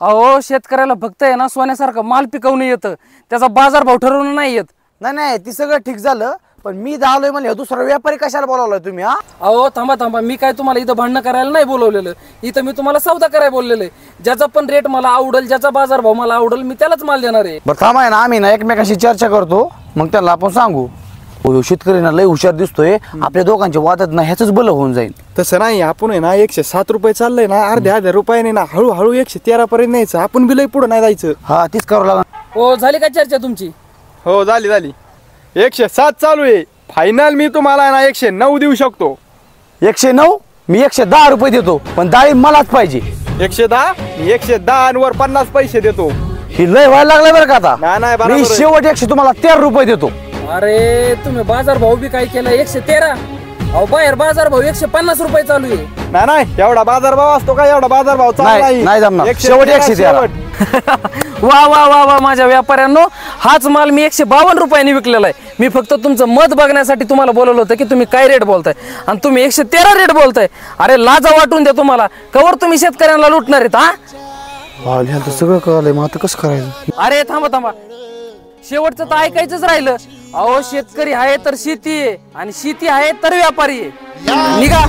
अहो शेतकऱ्याला फक्त आहे ना सोन्यासारखं माल पिकवणं येतं, त्याचा बाजारभाव ठरवणं नाही येत. नाही ती सगळं ठीक झालं, पण मी आलोय म्हणले दुसरा व्यापारी कशाला बोलावलाय तुम्ही? अहो थांबा, मी काय तुम्हाला इथं भांडणं करायला नाही बोलवलेलं. इथं मी तुम्हाला सौदा करायला बोललेलं आहे. ज्याचा पण रेट मला आवडेल, ज्याचा बाजारभाव मला आवडेल, मी त्यालाच माल देणार आहे. बरं थांबा ना, आम्ही ना एकमेकाशी चर्चा करतो, मग त्याला आपण सांगू. शेतकरी ना लय हुशार दिसतोय, आपल्या दोघांच्या वादात ना ह्याच बल होऊन जाईल. तसं नाही, आपण आहे ना 107 रुपये चाललंय ना, अर्ध्या रुपयाने ना हळूहळू 113 पर्यंत न्यायचं. आपण बी लय पुढे नाही जायचं. हा तीच करावं लागणार. हो झाली का चर्चा तुमची? हो झाली 107 चालू आहे. फायनल मी तुम्हाला ना 109 देऊ शकतो. 109? मी 110 रुपये देतो, पण डाळी मलाच पाहिजे. 110? मी 110 वर 50 पैसे देतो. ही लय व्हायला लागलाय बरं का आता. नाही बरोबर मी आहे. शेवट 100 तुम्हाला 13 रुपये देतो. अरे तुम्ही बाजारभाव बी काय केला 113? अहो बाहेर बाजारभाव 150 रुपये चालू आहे. नाही एवढा बाजारभाव असतो का? एवढा बाजारभाव नाही जमणार. शेवट 113. वा माझ्या व्यापाऱ्यांनो, हाच माल मी 152 रुपयांनी विकलेला आहे. मी फक्त तुमचं मत बघण्यासाठी तुम्हाला बोलवलं होतं की तुम्ही काय रेट बोलताय आणि तुम्ही 113 रेट बोलताय. अरे लाजा वाटून द्या तुम्हाला. कवर तुम्ही शेतकऱ्यांना लुटणार आहेत? हा सगळं कळलंय, मग आता कसं करायचं? अरे थांबा, शेवटचं तर ऐकायचंच राहिलं. अहो शेतकरी आहे तर शेती आहे, आणि शेती आहे तर व्यापारी आहे. निघा.